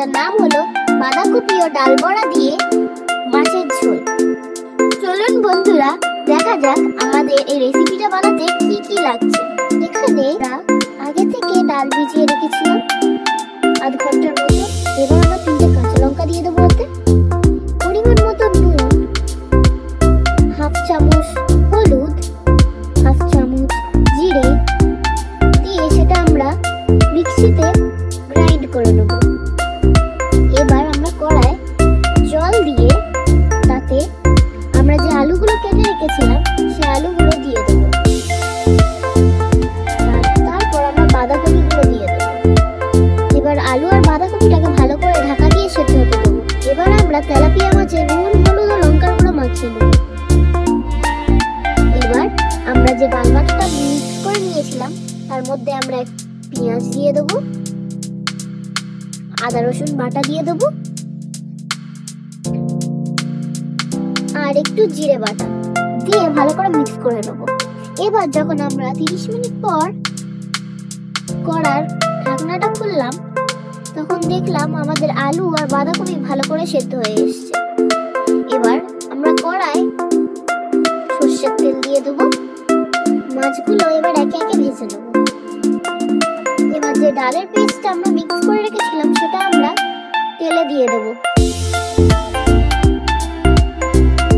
যেটার নাম হলো বাঁধাকপি ও ডাল বড়া দিয়ে মাছের ঝোল। চলুন বন্ধুরা দেখা যাক আমাদের এই রেসিপিটা বানাতে কি কি লাগছে। এখানে আগে থেকে ডাল ভিজিয়ে রেখেছিলাম আধ ঘন্টার মতো। এবার আমরা 3টে কাঁচা লঙ্কা দিয়ে দেবো ওতে, পরিমাণ মতো নুন, হাফ চামচ হলুদ, হাফ চামচ জিরে দিয়ে সেটা আমরা মিক্সিতে গ্রাইন্ড করে নেব। এবার আমরা কড়ায় জল দিয়ে তাতে আমরা যে আলুগুলো কেটে রেখেছিলাম সেই আলুগুলো দিয়ে দেবো। তারপর আমরা বাঁধাকপিগুলো দিয়ে দেবো। এবার আলু আর বাঁধাকপিটাকে ভালো করে ঢাকা দিয়ে সেদ্ধ হতে দেবো। এবার আমরা তেলাপিয়া মাছে নুন, হলুদ ও লঙ্কার গুঁড়ো মাখিয়ে নেব। এবার আমরা যে ডাল বাটাটা মিক্স করে নিয়েছিলাম তার মধ্যে আমরা পেঁয়াজ দিয়ে দেবো, আদা রসুন বাটা দিয়ে দেবো আর একটু জিরে বাটা দিয়ে ভালো করে মিক্স করে নেব। এবার যখন আমরা 30 মিনিট পর কড়ার ঢাকনাটা খুললাম তখন দেখলাম আমাদের আলু আর বাঁধাকপি ভালো করে সেদ্ধ হয়ে এসেছে। এবার আমরা কড়ায় সরষের তেল দিয়ে দেবো। মাছগুলো এবার একে একে ভেজে নেব। এবার যে ডালের পেস্টটা আমরা মিক্স করে রেখেছিলাম সেটা আমরা তেলে দিয়ে দেবো।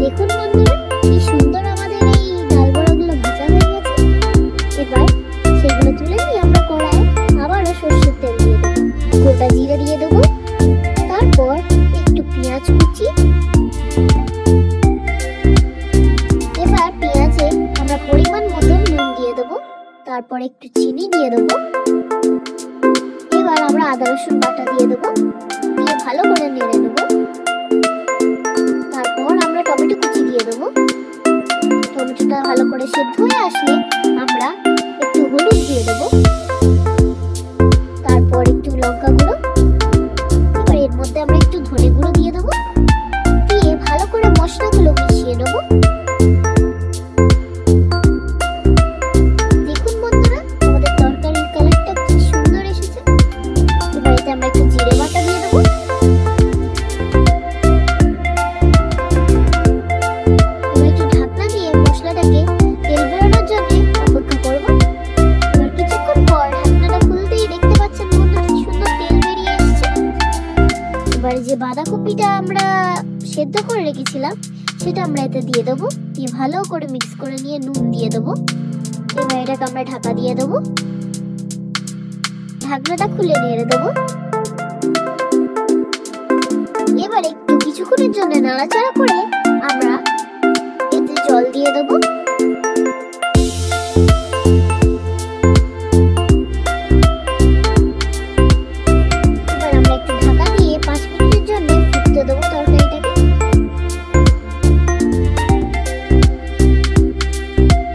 দেখুন বন্ধুরা কি সুন্দর আমাদের এই ডাল বড়াগুলো ভাজা হয়ে গেছে। এবার সেগুলো তুলে নিয়ে আমরা কড়ায় আবারও সরষের তেল দিয়ে দেবো, গোটা জিরে দিয়ে দেবো, তারপর একটু পেঁয়াজ কুচি। এবার পেঁয়াজে আমরা পরিমাণ মতো নুন দিয়ে দেবো, তারপর একটু চিনি দিয়ে দেবো। এবার আমরা আদা রসুন বাটা দিয়ে দেবো, দিয়ে ভালো করে নেড়ে নেবো। তারপর আমরা টমেটো কুচি দিয়ে দেবো। টমেটোটা ভালো করে সেদ্ধ হয়ে আসলে আমরা একটু হলুদ দিয়ে দেবো, তারপর একটু লঙ্কা গুঁড়ো। এবার এর মধ্যে আমরা একটু ধনে গুঁড়ো দিয়ে দেবো, দিয়ে ভালো করে মশলাগুলো মিশিয়ে নেবো। দেখুন বন্ধুরা আমাদের তরকারির কালারটা কি সুন্দর এসেছে। এবার এতে আমরা একটু জিরে বাটা দিয়ে দেবো। এবার একটু ঢাকনা দিয়ে মশলাটাকে তেল বেরোনোর জন্য অপেক্ষা করব। এবার কিছুক্ষণ পর ঢাকনাটা খুলতেই দেখতে পাচ্ছেন বন্ধুরা কি সুন্দর তেল বেরিয়ে এসেছে। এবার যে বাঁধাকপিটা আমরা সেদ্ধ করে রেখেছিলাম সেটা আমরা এতে দিয়ে দেবো, দিয়ে ভালো করে মিক্স করে নিয়ে নুন দিয়ে দেবো। এবার এটাকে আমরা ঢাকা দিয়ে দেবো, ঢাকনাটা খুলে নেড়ে দেবো। এবার একটু কিছুক্ষণের জন্য নাড়াচাড়া করে আমরা এতে জল দিয়ে দেবো। এবার আমরা একটু ঢাকা দিয়ে 5 মিনিটের জন্য ফুটতে দেবো তরকারিটাকে।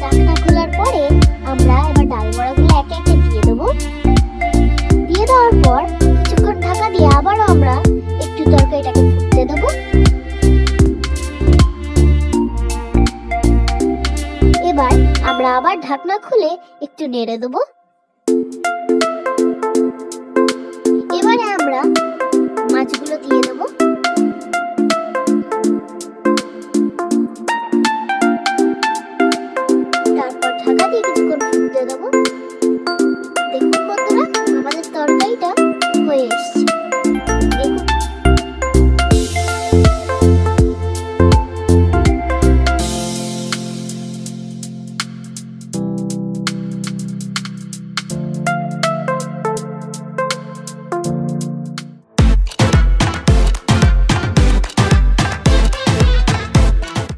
ঢাকনা খোলার পরে আমরা এবার ডাল বড়াগুলো একে একে দিয়ে দেবো। দিয়ে দেওয়ার পর কিছুক্ষণ ঢাকা দিয়ে আবারও আমরা একটু তরকারিটাকে ফুটতে দেবো। এবার আমরা আবার ঢাকনা খুলে একটু নেড়ে দেবো।